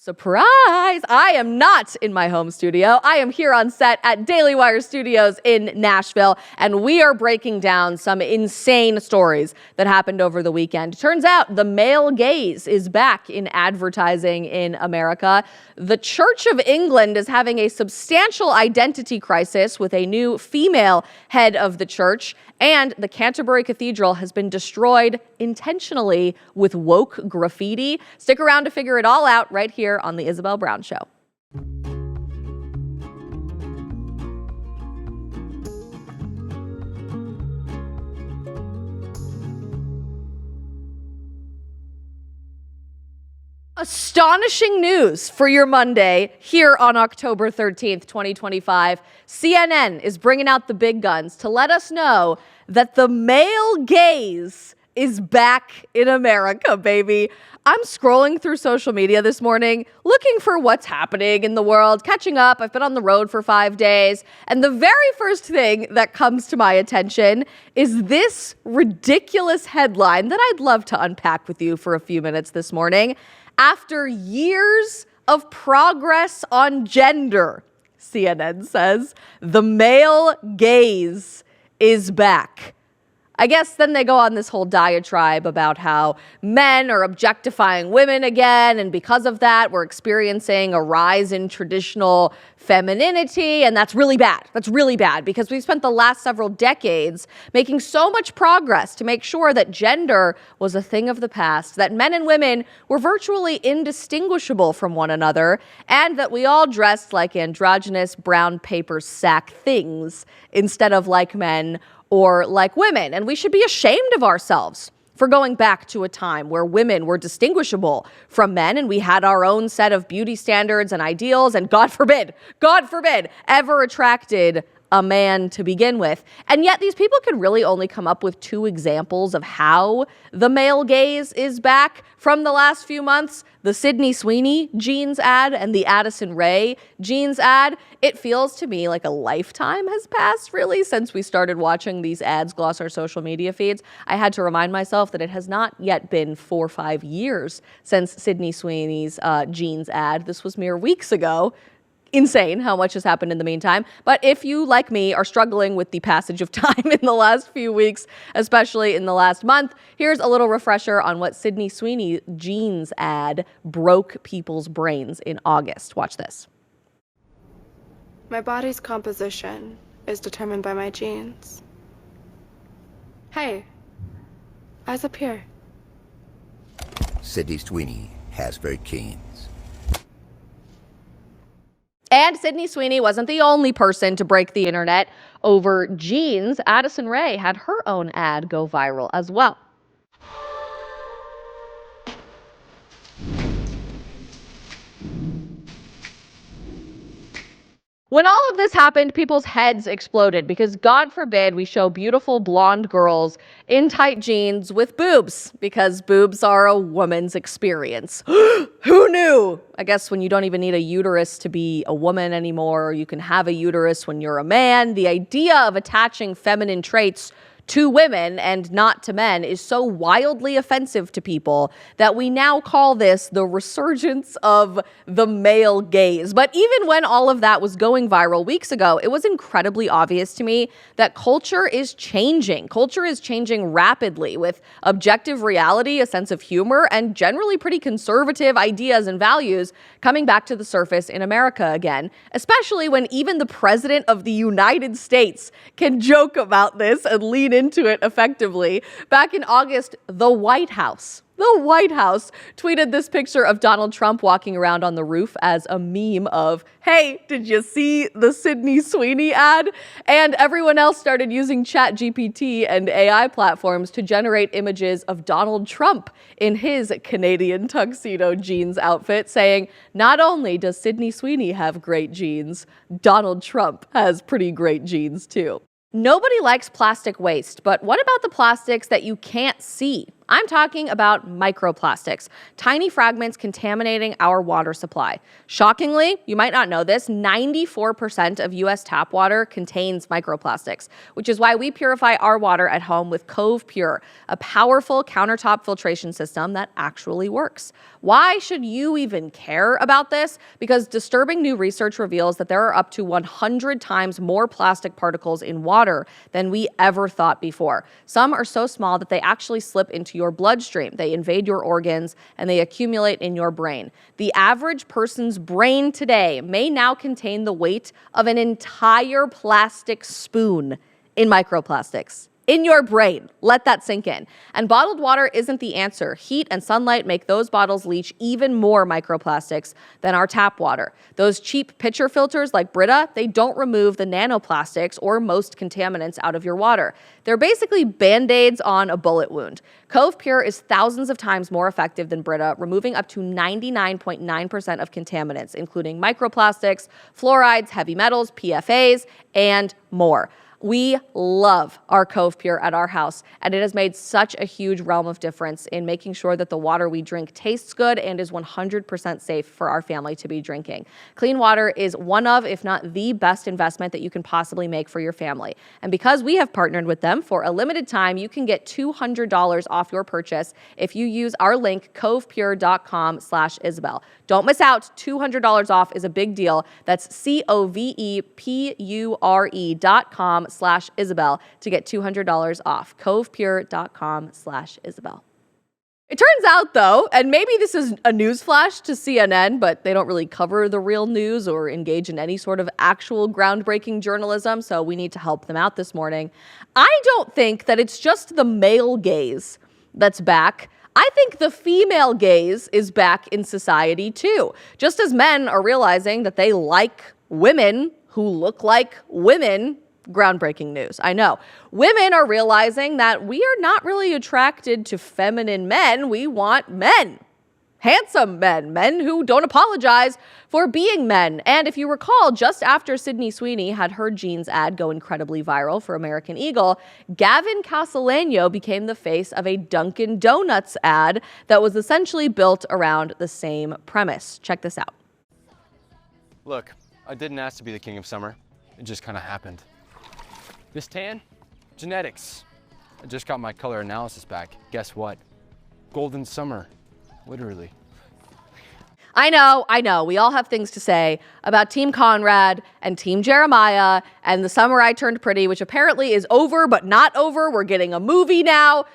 Surprise! I am not in my home studio. I am here on set at Daily Wire Studios in Nashville, and we are breaking down some insane stories that happened over the weekend. Turns out the male gaze is back in advertising in America. The Church of England is having a substantial identity crisis with a new female head of the church, and the Canterbury Cathedral has been destroyed intentionally with woke graffiti. Stick around to figure it all out right here on The Isabel Brown Show. Astonishing news for your Monday here on October 13th, 2025. CNN is bringing out the big guns to let us know that the male gaze is back in America, baby. I'm scrolling through social media this morning, looking for what's happening in the world, catching up. I've been on the road for 5 days, and the very first thing that comes to my attention is this ridiculous headline that I'd love to unpack with you for a few minutes this morning. After years of progress on gender, CNN says, the male gaze is back. I guess then they go on this whole diatribe about how men are objectifying women again, and because of that, we're experiencing a rise in traditional femininity, and that's really bad. That's really bad because we've spent the last several decades making so much progress to make sure that gender was a thing of the past, that men and women were virtually indistinguishable from one another, and that we all dressed like androgynous brown paper sack things instead of like men or like women. And we should be ashamed of ourselves for going back to a time where women were distinguishable from men and we had our own set of beauty standards and ideals, and God forbid, ever attracted a man to begin with. And yet these people can really only come up with two examples of how the male gaze is back from the last few months: the Sydney Sweeney jeans ad and the Addison Rae jeans ad. It feels to me like a lifetime has passed, really, since we started watching these ads gloss our social media feeds. I had to remind myself that it has not yet been 4 or 5 years since Sydney Sweeney's jeans ad. This was mere weeks ago. Insane how much has happened in the meantime. But if you, like me, are struggling with the passage of time in the last few weeks, especially in the last month, here's a little refresher on what Sydney Sweeney jeans ad broke people's brains in August. Watch this. My body's composition is determined by my genes. Hey, eyes up here. Sydney Sweeney has very keen. And Sydney Sweeney wasn't the only person to break the internet over jeans. Addison Rae had her own ad go viral as well. When all of this happened, people's heads exploded because God forbid we show beautiful blonde girls in tight jeans with boobs, because boobs are a woman's experience. Who knew? I guess when you don't even need a uterus to be a woman anymore, you can have a uterus when you're a man. The idea of attaching feminine traits to women and not to men is so wildly offensive to people that we now call this the resurgence of the male gaze. But even when all of that was going viral weeks ago, it was incredibly obvious to me that culture is changing. Culture is changing rapidly, with objective reality, a sense of humor, and generally pretty conservative ideas and values coming back to the surface in America again, especially when even the President of the United States can joke about this and lean into it effectively. Back in August, the White House tweeted this picture of Donald Trump walking around on the roof as a meme of, hey, did you see the Sydney Sweeney ad? And everyone else started using ChatGPT and AI platforms to generate images of Donald Trump in his Canadian tuxedo jeans outfit, saying, not only does Sydney Sweeney have great jeans, Donald Trump has pretty great jeans too. Nobody likes plastic waste, but what about the plastics that you can't see? I'm talking about microplastics, tiny fragments contaminating our water supply. Shockingly, you might not know this, 94% of U.S. tap water contains microplastics, which is why we purify our water at home with Cove Pure, a powerful countertop filtration system that actually works. Why should you even care about this? Because disturbing new research reveals that there are up to 100 times more plastic particles in water than we ever thought before. Some are so small that they actually slip into your bloodstream. They invade your organs and they accumulate in your brain. The average person's brain today may now contain the weight of an entire plastic spoon in microplastics. In your brain. Let that sink in. And bottled water isn't the answer. Heat and sunlight make those bottles leach even more microplastics than our tap water. Those cheap pitcher filters like Brita, they don't remove the nanoplastics or most contaminants out of your water. They're basically Band-Aids on a bullet wound. Cove Pure is thousands of times more effective than Brita, removing up to 99.9% of contaminants, including microplastics, fluorides, heavy metals, PFAs, and more. We love our Cove Pure at our house, and it has made such a huge realm of difference in making sure that the water we drink tastes good and is 100% safe for our family to be drinking. Clean water is one of, if not the best investment that you can possibly make for your family. And because we have partnered with them for a limited time, you can get $200 off your purchase if you use our link covepure.com/Isabel. Don't miss out. $200 off is a big deal. That's covepure.com/Isabel to get $200 off. covepure.com/Isabel. It turns out, though, and maybe this is a newsflash to CNN, but they don't really cover the real news or engage in any sort of actual groundbreaking journalism, so we need to help them out this morning. I don't think that it's just the male gaze that's back. I think the female gaze is back in society too. Just as men are realizing that they like women who look like women, groundbreaking news, I know. Women are realizing that we are not really attracted to feminine men. We want men. Handsome men, men who don't apologize for being men. And if you recall, just after Sydney Sweeney had her jeans ad go incredibly viral for American Eagle, Gavin Castellano became the face of a Dunkin' Donuts ad that was essentially built around the same premise. Check this out. Look, I didn't ask to be the king of summer. It just kind of happened. This tan? Genetics. I just got my color analysis back. Guess what? Golden summer. Literally. I know. We all have things to say about Team Conrad and Team Jeremiah and The Summer I Turned Pretty, which apparently is over, but not over. We're getting a movie now.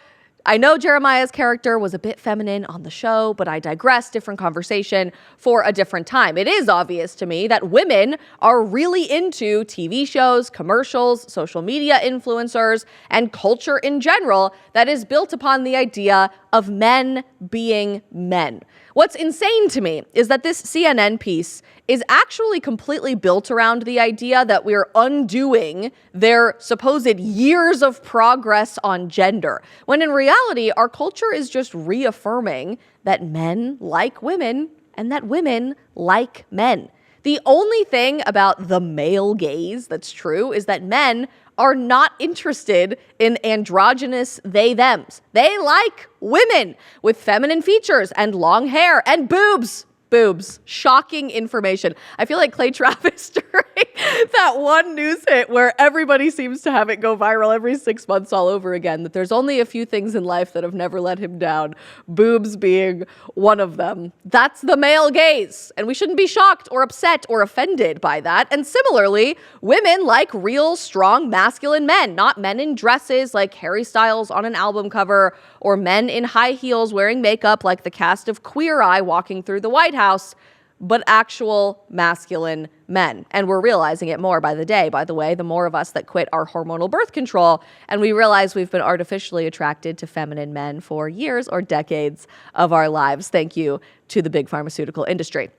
I know Jeremiah's character was a bit feminine on the show, but I digress. Different conversation for a different time. It is obvious to me that women are really into TV shows, commercials, social media influencers, and culture in general that is built upon the idea of men being men. What's insane to me is that this CNN piece is actually completely built around the idea that we're undoing their supposed years of progress on gender, when in reality, our culture is just reaffirming that men like women and that women like men. The only thing about the male gaze that's true is that men are not interested in androgynous they-thems. They like women with feminine features and long hair and boobs. Boobs. Shocking information. I feel like Clay Travis during that one news hit where everybody seems to have it go viral every 6 months all over again, that there's only a few things in life that have never let him down, boobs being one of them. That's the male gaze, and we shouldn't be shocked or upset or offended by that. And similarly, women like real, strong, masculine men, not men in dresses like Harry Styles on an album cover, or men in high heels wearing makeup like the cast of Queer Eye walking through the White House, but actual masculine men. And we're realizing it more by the day, by the way, the more of us that quit our hormonal birth control, and we realize we've been artificially attracted to feminine men for years or decades of our lives. Thank you to the big pharmaceutical industry.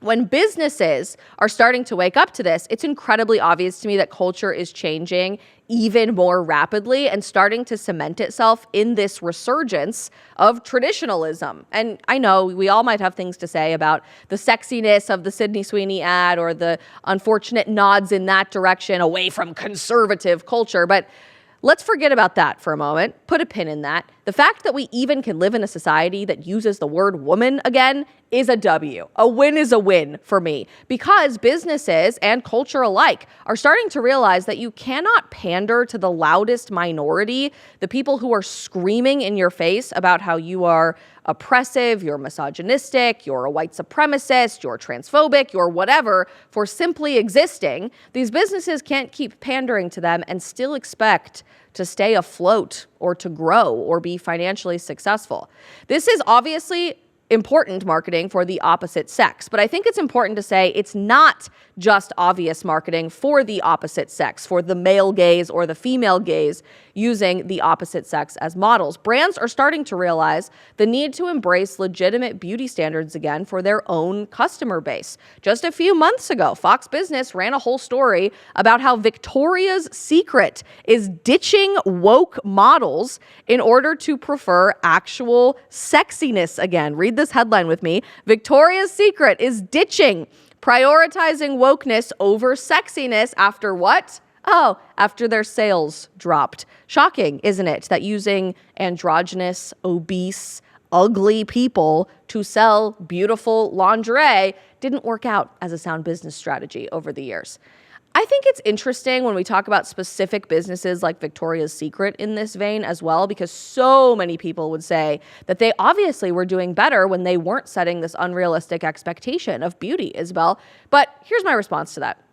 When businesses are starting to wake up to this, it's incredibly obvious to me that culture is changing even more rapidly and starting to cement itself in this resurgence of traditionalism. And I know we all might have things to say about the sexiness of the Sydney Sweeney ad or the unfortunate nods in that direction away from conservative culture, but Let's forget about that for a moment. Put a pin in that. The fact that we even can live in a society that uses the word woman again is a W. A win is a win for me, because businesses and culture alike are starting to realize that you cannot pander to the loudest minority, the people who are screaming in your face about how you are oppressive, you're misogynistic, you're a white supremacist, you're transphobic, you're whatever, for simply existing. These businesses can't keep pandering to them and still expect to stay afloat or to grow or be financially successful. This is obviously important marketing for the opposite sex, but I think it's important to say it's not just obvious marketing for the opposite sex, for the male gaze or the female gaze using the opposite sex as models. Brands are starting to realize the need to embrace legitimate beauty standards again for their own customer base. Just a few months ago, Fox Business ran a whole story about how Victoria's Secret is ditching woke models in order to prefer actual sexiness again. Read this headline with me. Victoria's Secret is ditching prioritizing wokeness over sexiness after what? Oh, after their sales dropped. Shocking, isn't it, that using androgynous, obese, ugly people to sell beautiful lingerie didn't work out as a sound business strategy over the years. I think it's interesting when we talk about specific businesses like Victoria's Secret in this vein as well, because so many people would say that they obviously were doing better when they weren't setting this unrealistic expectation of beauty, Isabel. But here's my response to that.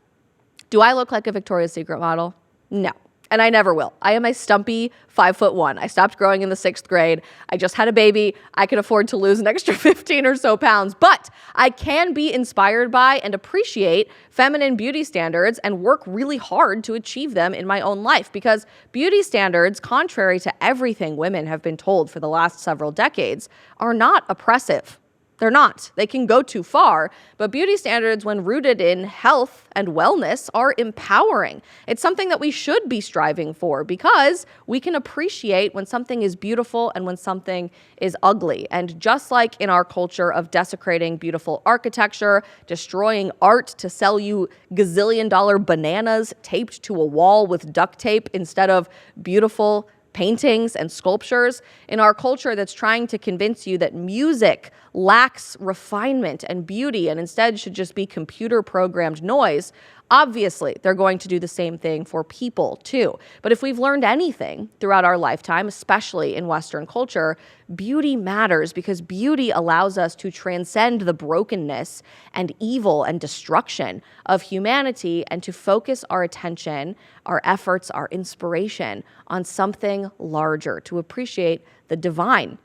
Do I look like a Victoria's Secret model? No. And I never will. I am a stumpy 5'1". I stopped growing in the 6th grade. I just had a baby. I could afford to lose an extra 15 or so pounds, but I can be inspired by and appreciate feminine beauty standards and work really hard to achieve them in my own life, because beauty standards, contrary to everything women have been told for the last several decades, are not oppressive. They're not. They can go too far, but beauty standards, when rooted in health and wellness, are empowering. It's something that we should be striving for, because we can appreciate when something is beautiful and when something is ugly. And just like in our culture of desecrating beautiful architecture, destroying art to sell you gazillion-dollar bananas taped to a wall with duct tape instead of beautiful paintings and sculptures, in our culture that's trying to convince you that music lacks refinement and beauty and instead should just be computer-programmed noise, obviously they're going to do the same thing for people too. But if we've learned anything throughout our lifetime, especially in Western culture, beauty matters, because beauty allows us to transcend the brokenness and evil and destruction of humanity and to focus our attention, our efforts, our inspiration on something larger, to appreciate the divine.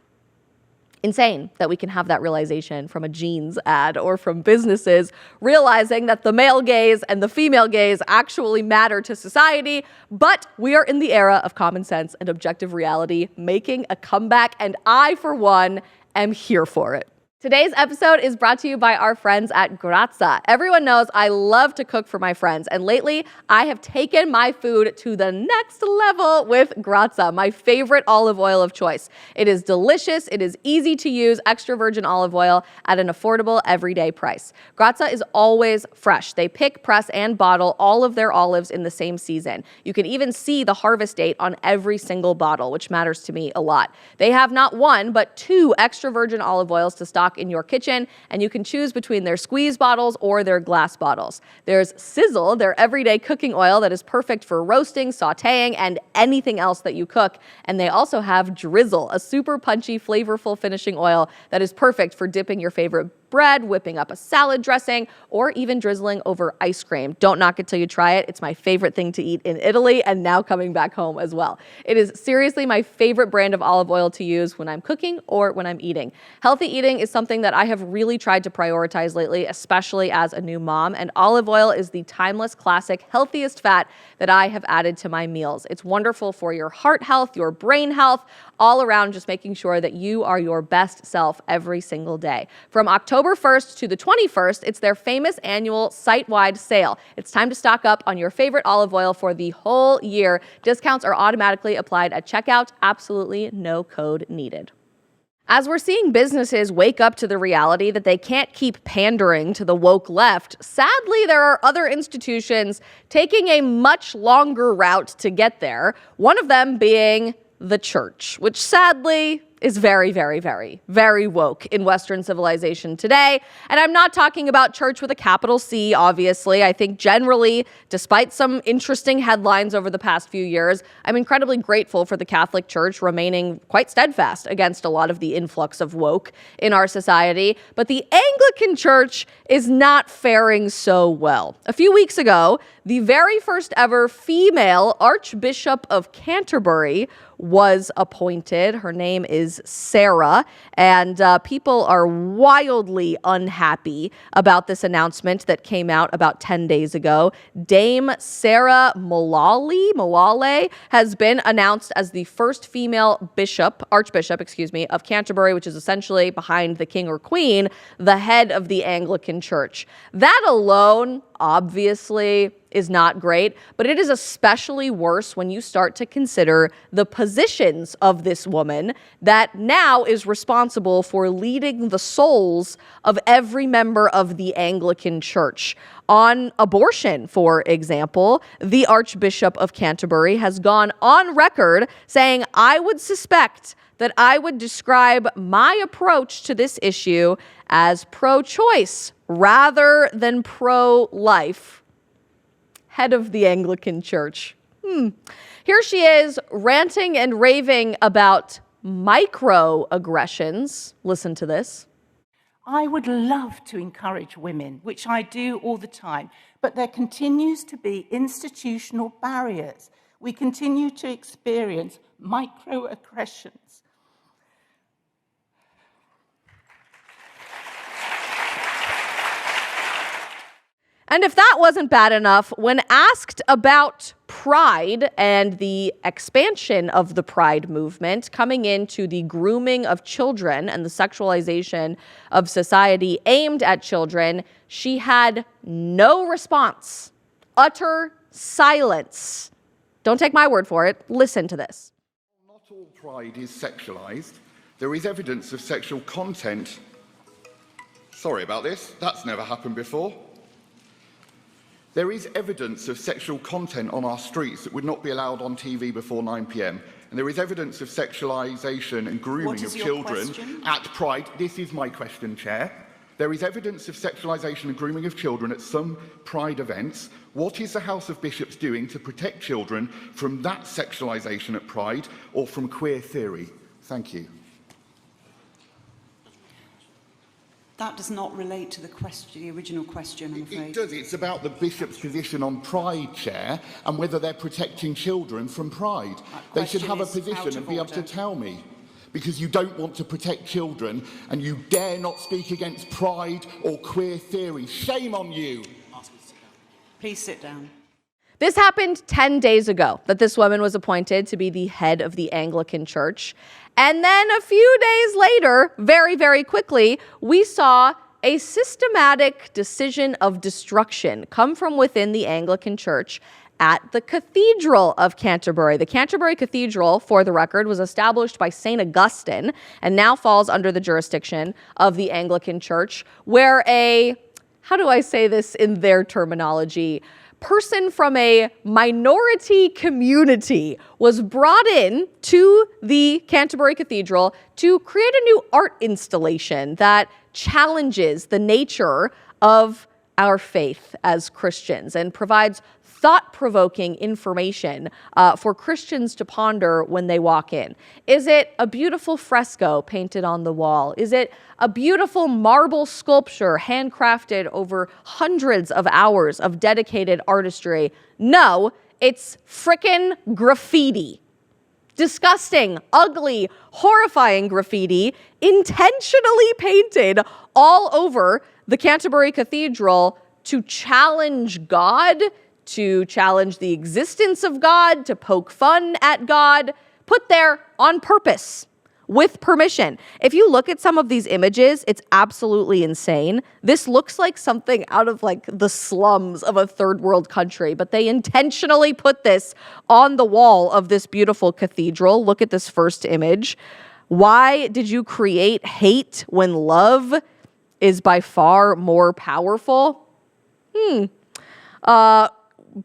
Insane that we can have that realization from a jeans ad or from businesses realizing that the male gaze and the female gaze actually matter to society, but we are in the era of common sense and objective reality making a comeback, and I, for one, am here for it. Today's episode is brought to you by our friends at Grazza. Everyone knows I love to cook for my friends, and lately I have taken my food to the next level with Grazza, my favorite olive oil of choice. It is delicious, it is easy to use, extra virgin olive oil at an affordable everyday price. Grazza is always fresh. They pick, press, and bottle all of their olives in the same season. You can even see the harvest date on every single bottle, which matters to me a lot. They have not one, but 2 extra virgin olive oils to stock in your kitchen, and you can choose between their squeeze bottles or their glass bottles. There's Sizzle, their everyday cooking oil that is perfect for roasting, sauteing, and anything else that you cook. And they also have Drizzle, a super punchy, flavorful finishing oil that is perfect for dipping your favorite bread, whipping up a salad dressing, or even drizzling over ice cream. Don't knock it till you try it. It's my favorite thing to eat in Italy and now coming back home as well. It is seriously my favorite brand of olive oil to use when I'm cooking or when I'm eating. Healthy eating is something that I have really tried to prioritize lately, especially as a new mom, and olive oil is the timeless, classic, healthiest fat that I have added to my meals. It's wonderful for your heart health, your brain health, all around, just making sure that you are your best self every single day. From October 1st to the 21st, it's their famous annual site-wide sale. It's time to stock up on your favorite olive oil for the whole year. Discounts are automatically applied at checkout. Absolutely no code needed. As we're seeing businesses wake up to the reality that they can't keep pandering to the woke left, sadly, there are other institutions taking a much longer route to get there, one of them being the church, which sadly is very, very, very, very woke in Western civilization today. And I'm not talking about church with a capital C, obviously. I think generally, despite some interesting headlines over the past few years, I'm incredibly grateful for the Catholic Church remaining quite steadfast against a lot of the influx of woke in our society. But the Anglican Church is not faring so well. A few weeks ago, the very first ever female Archbishop of Canterbury was appointed. Her name is Sarah, and people are wildly unhappy about this announcement that came out about 10 days ago. Dame Sarah Molale has been announced as the first female Archbishop of Canterbury, which is essentially, behind the king or queen, the head of the Anglican Church. That alone, obviously, is not great, but it is especially worse when you start to consider the positions of this woman that now is responsible for leading the souls of every member of the Anglican Church. On abortion, for example, the Archbishop of Canterbury has gone on record saying, "I would suspect that I would describe my approach to this issue as pro-choice rather than pro-life." Head of the Anglican Church. Here she is ranting and raving about microaggressions. Listen to this. I would love to encourage women, which I do all the time, but there continues to be institutional barriers. We continue to experience microaggressions. And if that wasn't bad enough, when asked about Pride and the expansion of the Pride movement coming into the grooming of children and the sexualization of society aimed at children, she had no response. Utter silence. Don't take my word for it. Listen to this. Not all pride is sexualized. There is evidence of sexual content. Sorry about this. That's never happened before. There is evidence of sexual content on our streets that would not be allowed on TV before 9 p.m. And there is evidence of sexualisation and grooming of children at Pride. This is my question, Chair. There is evidence of sexualisation and grooming of children at some Pride events. What is the House of Bishops doing to protect children from that sexualisation at Pride or from queer theory? Thank you. That does not relate to the original question, I'm afraid. It does. It's about the Bishop's position on Pride, Chair, and whether they're protecting children from Pride. They should have a position and be able to tell me. Because you don't want to protect children and you dare not speak against Pride or queer theory. Shame on you. Please sit down. This happened 10 days ago, that this woman was appointed to be the head of the Anglican Church. And then a few days later, very, very quickly, we saw a systematic decision of destruction come from within the Anglican Church at the Cathedral of Canterbury. The Canterbury Cathedral, for the record, was established by St. Augustine and now falls under the jurisdiction of the Anglican Church, where how do I say this in their terminology, person from a minority community was brought in to the Canterbury Cathedral to create a new art installation that challenges the nature of our faith as Christians and provides thought-provoking information for Christians to ponder when they walk in. Is it a beautiful fresco painted on the wall? Is it a beautiful marble sculpture handcrafted over hundreds of hours of dedicated artistry? No, it's frickin' graffiti. Disgusting, ugly, horrifying graffiti intentionally painted all over the Canterbury Cathedral to challenge God, to challenge the existence of God, to poke fun at God, put there on purpose, with permission. If you look at some of these images, it's absolutely insane. This looks like something out of like the slums of a third world country, but they intentionally put this on the wall of this beautiful cathedral. Look at this first image. Why did you create hate when love is by far more powerful?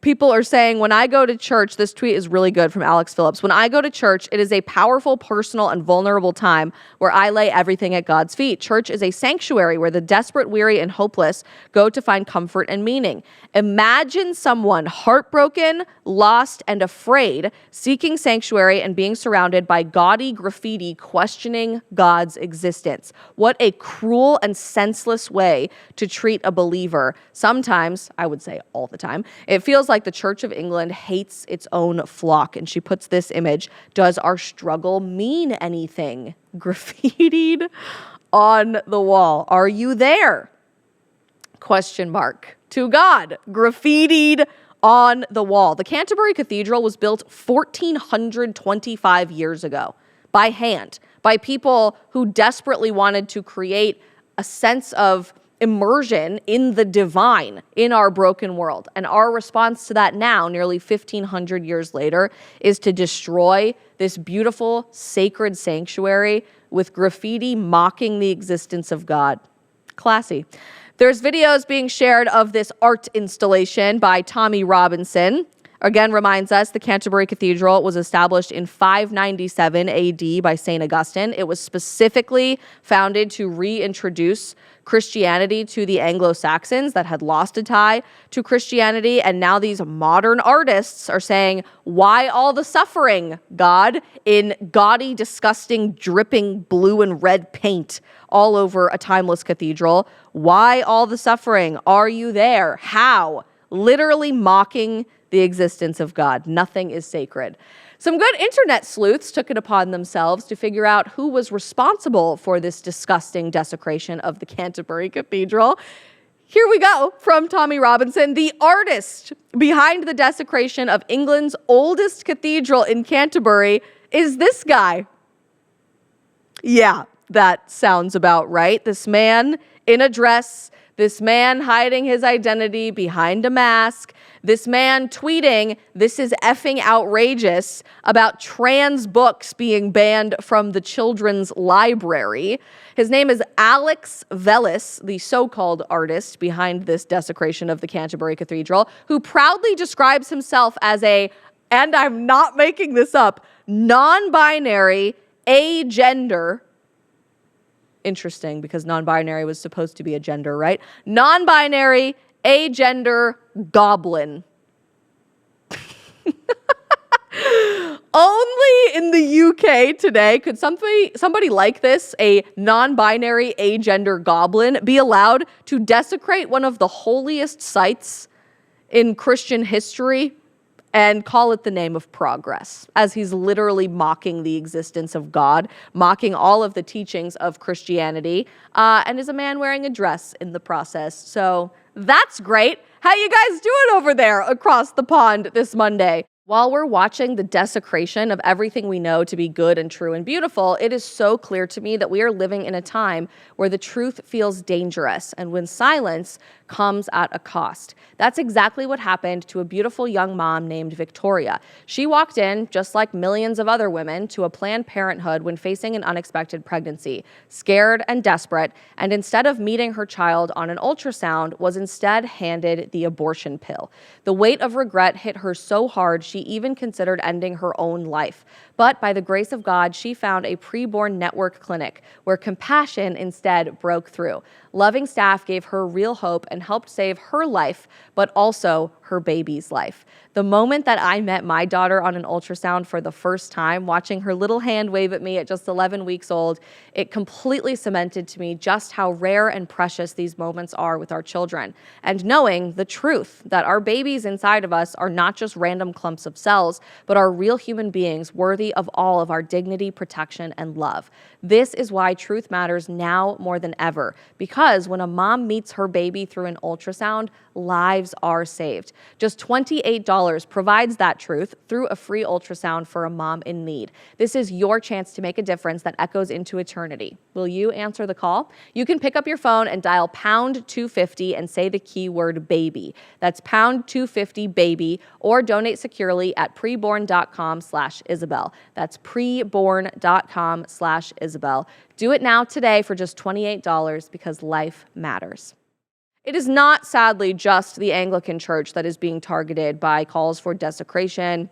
People are saying, when I go to church, this tweet is really good from Alex Phillips. When I go to church, it is a powerful, personal, and vulnerable time where I lay everything at God's feet. Church is a sanctuary where the desperate, weary, and hopeless go to find comfort and meaning. Imagine someone heartbroken, lost, and afraid, seeking sanctuary and being surrounded by gaudy graffiti questioning God's existence. What a cruel and senseless way to treat a believer. Sometimes, I would say all the time, it feels like the Church of England hates its own flock. And she puts this image: does our struggle mean anything? Graffitied on the wall. Are you there? Question mark. To God. Graffitied on the wall. The Canterbury Cathedral was built 1,425 years ago by hand, by people who desperately wanted to create a sense of immersion in the divine in our broken world. And our response to that now, nearly 1,500 years later, is to destroy this beautiful, sacred sanctuary with graffiti mocking the existence of God. Classy. There's videos being shared of this art installation by Tommy Robinson. Again, reminds us the Canterbury Cathedral was established in 597 AD by St. Augustine. It was specifically founded to reintroduce Christianity to the Anglo-Saxons that had lost a tie to Christianity. And now these modern artists are saying, why all the suffering, God, in gaudy, disgusting, dripping blue and red paint all over a timeless cathedral? Why all the suffering? Are you there? How? Literally mocking the existence of God. Nothing is sacred. Some good internet sleuths took it upon themselves to figure out who was responsible for this disgusting desecration of the Canterbury Cathedral. Here we go from Tommy Robinson. The artist behind the desecration of England's oldest cathedral in Canterbury is this guy. Yeah, that sounds about right. This man in a dress, this man hiding his identity behind a mask, this man tweeting, "This is effing outrageous," about trans books being banned from the children's library. His name is Alex Vellis, the so-called artist behind this desecration of the Canterbury Cathedral, who proudly describes himself as a, and I'm not making this up, non-binary, agender. Interesting, because non-binary was supposed to be a gender, right? Non-binary, agender, goblin. Only in the UK today could somebody like this, a non-binary, agender goblin, be allowed to desecrate one of the holiest sites in Christian history and call it the name of progress, as he's literally mocking the existence of God, mocking all of the teachings of Christianity, and is a man wearing a dress in the process. So that's great. How you guys doing over there across the pond this Monday? While we're watching the desecration of everything we know to be good and true and beautiful, it is so clear to me that we are living in a time where the truth feels dangerous and when silence comes at a cost. That's exactly what happened to a beautiful young mom named Victoria. She walked in, just like millions of other women, to a Planned Parenthood when facing an unexpected pregnancy, scared and desperate, and instead of meeting her child on an ultrasound, was instead handed the abortion pill. The weight of regret hit her so hard she even considered ending her own life. But by the grace of God, she found a preborn network clinic where compassion instead broke through. Loving staff gave her real hope and helped save her life, but also her baby's life. The moment that I met my daughter on an ultrasound for the first time, watching her little hand wave at me at just 11 weeks old, it completely cemented to me just how rare and precious these moments are with our children. And knowing the truth that our babies inside of us are not just random clumps of cells, but are real human beings worthy of all of our dignity, protection, and love. This is why truth matters now more than ever, because when a mom meets her baby through an ultrasound, lives are saved. Just $28 provides that truth through a free ultrasound for a mom in need. This is your chance to make a difference that echoes into eternity. Will you answer the call? You can pick up your phone and dial pound 250 and say the keyword baby. That's pound 250 baby, or donate securely at preborn.com/Isabel. That's preborn.com/Isabel. Do it now today for just $28 because life matters. It is not, sadly, just the Anglican Church that is being targeted by calls for desecration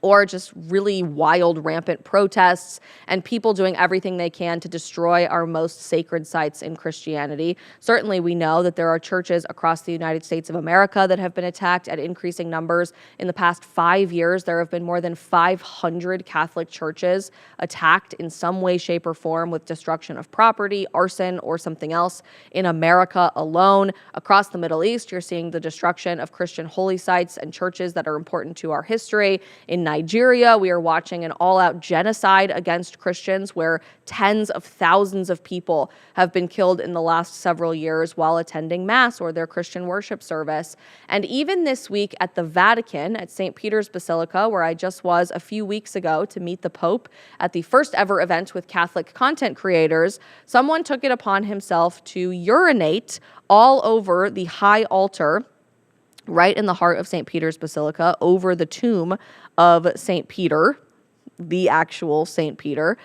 or just really wild, rampant protests and people doing everything they can to destroy our most sacred sites in Christianity. Certainly, we know that there are churches across the United States of America that have been attacked at increasing numbers. In the past 5 years, there have been more than 500 Catholic churches attacked in some way, shape, or form with destruction of property, arson, or something else. In America alone, across the Middle East, you're seeing the destruction of Christian holy sites and churches that are important to our history. In Nigeria, we are watching an all-out genocide against Christians where tens of thousands of people have been killed in the last several years while attending Mass or their Christian worship service. And even this week at the Vatican, at St. Peter's Basilica, where I just was a few weeks ago to meet the Pope at the first ever event with Catholic content creators, someone took it upon himself to urinate all over the high altar right in the heart of St. Peter's Basilica, over the tomb of St. Peter, the actual St. Peter,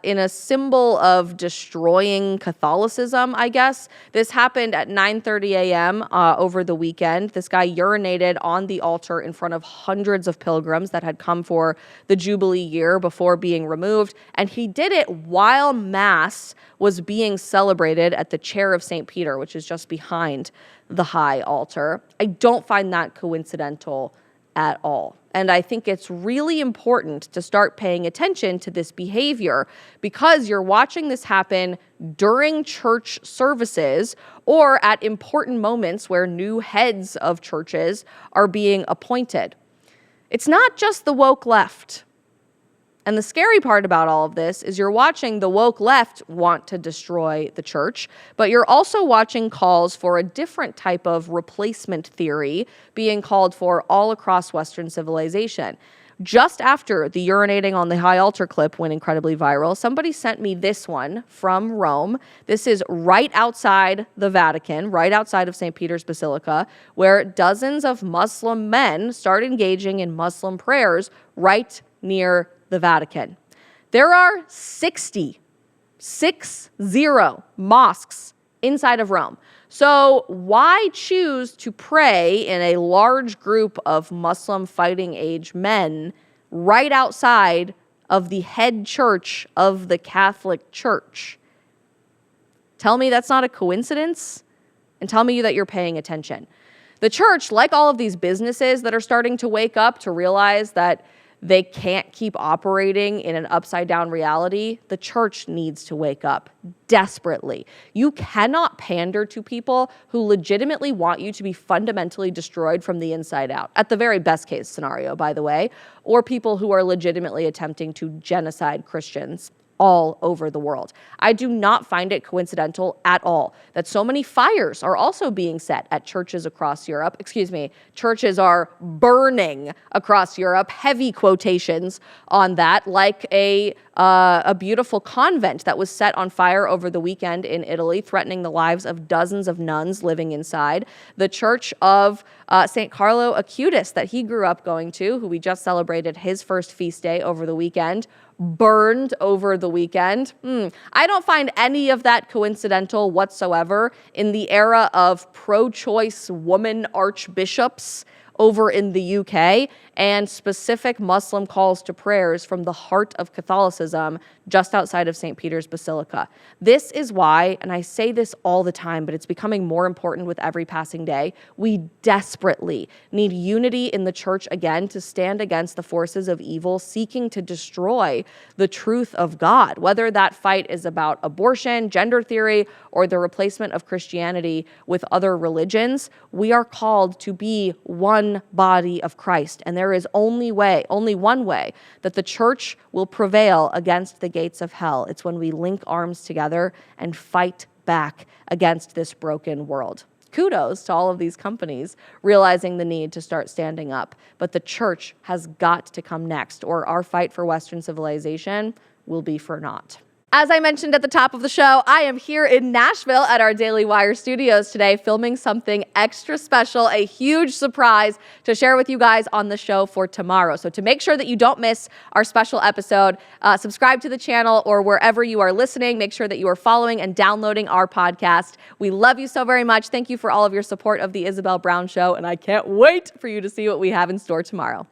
in a symbol of destroying Catholicism, I guess. This happened at 9:30 a.m. Over the weekend. This guy urinated on the altar in front of hundreds of pilgrims that had come for the Jubilee year before being removed, and he did it while Mass was being celebrated at the chair of St. Peter, which is just behind the high altar. I don't find that coincidental at all. And I think it's really important to start paying attention to this behavior because you're watching this happen during church services or at important moments where new heads of churches are being appointed. It's not just the woke left. And the scary part about all of this is you're watching the woke left want to destroy the church, but you're also watching calls for a different type of replacement theory being called for all across Western civilization. Just after the urinating on the high altar clip went incredibly viral, somebody sent me this one from Rome. This is right outside the Vatican, right outside of St. Peter's Basilica, where dozens of Muslim men start engaging in Muslim prayers right near the Vatican. There are 60 mosques inside of Rome. So why choose to pray in a large group of Muslim fighting age men right outside of the head church of the Catholic Church? Tell me that's not a coincidence, and tell me that you're paying attention. The church, like all of these businesses that are starting to wake up to realize that they can't keep operating in an upside-down reality, the church needs to wake up desperately. You cannot pander to people who legitimately want you to be fundamentally destroyed from the inside out, at the very best case scenario, by the way, or people who are legitimately attempting to genocide Christians all over the world. I do not find it coincidental at all that so many fires are also being set at churches across Europe. Churches are burning across Europe. Heavy quotations on that, like a beautiful convent that was set on fire over the weekend in Italy, threatening the lives of dozens of nuns living inside. The church of St. Carlo Acutis that he grew up going to, who we just celebrated his first feast day over the weekend, burned over the weekend. I don't find any of that coincidental whatsoever in the era of pro-choice woman archbishops over in the UK and specific Muslim calls to prayers from the heart of Catholicism just outside of St. Peter's Basilica. This is why, and I say this all the time, but it's becoming more important with every passing day, we desperately need unity in the church again to stand against the forces of evil seeking to destroy the truth of God, whether that fight is about abortion, gender theory, or the replacement of Christianity with other religions. We are called to be one body of Christ, and there is only one way that the church will prevail against the gates of hell. It's when we link arms together and fight back against this broken world. kudos to all of these companies realizing the need to start standing up. But the church has got to come next, or our fight for Western civilization will be for naught. As I mentioned at the top of the show, I am here in Nashville at our Daily Wire studios today filming something extra special, a huge surprise to share with you guys on the show for tomorrow. So to make sure that you don't miss our special episode, subscribe to the channel or wherever you are listening. Make sure that you are following and downloading our podcast. We love you so very much. Thank you for all of your support of The Isabel Brown Show, and I can't wait for you to see what we have in store tomorrow.